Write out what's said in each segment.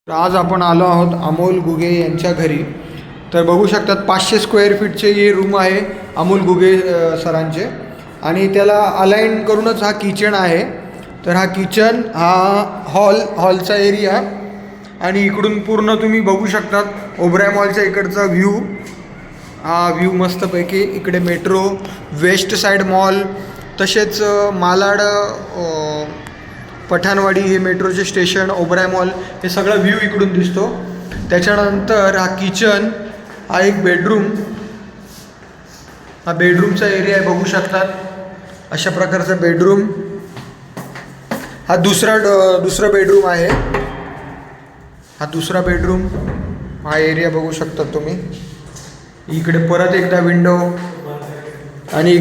आज आपण आलो आहोत अमोल गुगे यांच्या घरी. तर बघू शकतात 500 स्क्वेअर फीटचे हे रूम आहे अमोल गुगे सरांचे, आणि त्याला अलाइन करूनच हा किचन आहे. तर हा किचन, हा हॉलचा एरिया, आणि इकडून पूर्ण तुम्ही बघू शकतात ओबराय मॉलच्या इकडचा व्ह्यू. हा व्ह्यू मस्तपैकी. इकडे मेट्रो, वेस्ट साईड मॉल, तसेच मालाड, पठाणवाडी हे मेट्रोचे स्टेशन, ओबराय मॉल, हे सगळा व्ह्यू इकडून दिसतो. त्याच्यानंतर हा किचन, हा एक बेडरूम, हा बेडरूमचा एरिया आहे बघू शकतात. अशा प्रकारचा बेडरूम. हा दुसरा बेडरूम आहे. हा दुसरा बेडरूम, हा एरिया बघू शकता तुम्ही. इकडे परत एकदा विंडो, आणि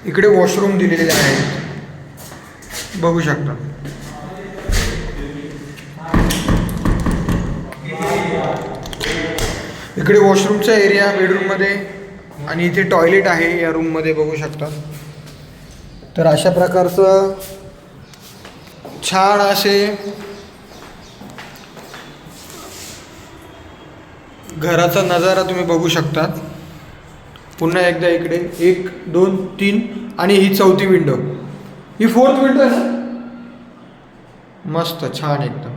इकडे वॉशरूम दिलेले आहेत बघू शकता. इकडे वॉशरूमचा एरिया बेडरूममध्ये, आणि इथे टॉयलेट आहे या रूममध्ये बघू शकता. तर अशा प्रकारचं छान असे घराचा नजारा तुम्ही बघू शकता. पुन्हा एकदा इकडे 1 2 3, आणि ही 4थी विंडो, ही 4th विंडो आहे ना. मस्त छान एकदम.